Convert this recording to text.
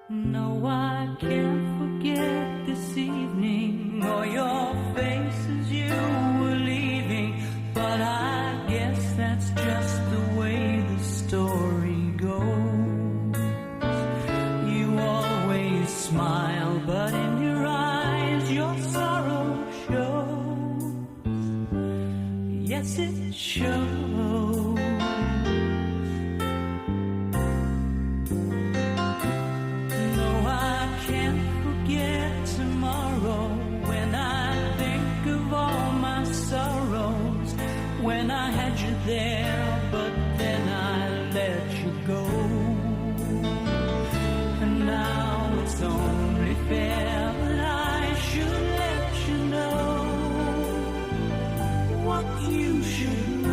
No, I can't forget this evening or your face as you were leaving, but I guess that's just the way the story goes. You always smile, but in your eyes your sorrow shows. Yes, it shows. Tomorrow, when I think of all my sorrows, when I had you there, but then I let you go. And now it's only fair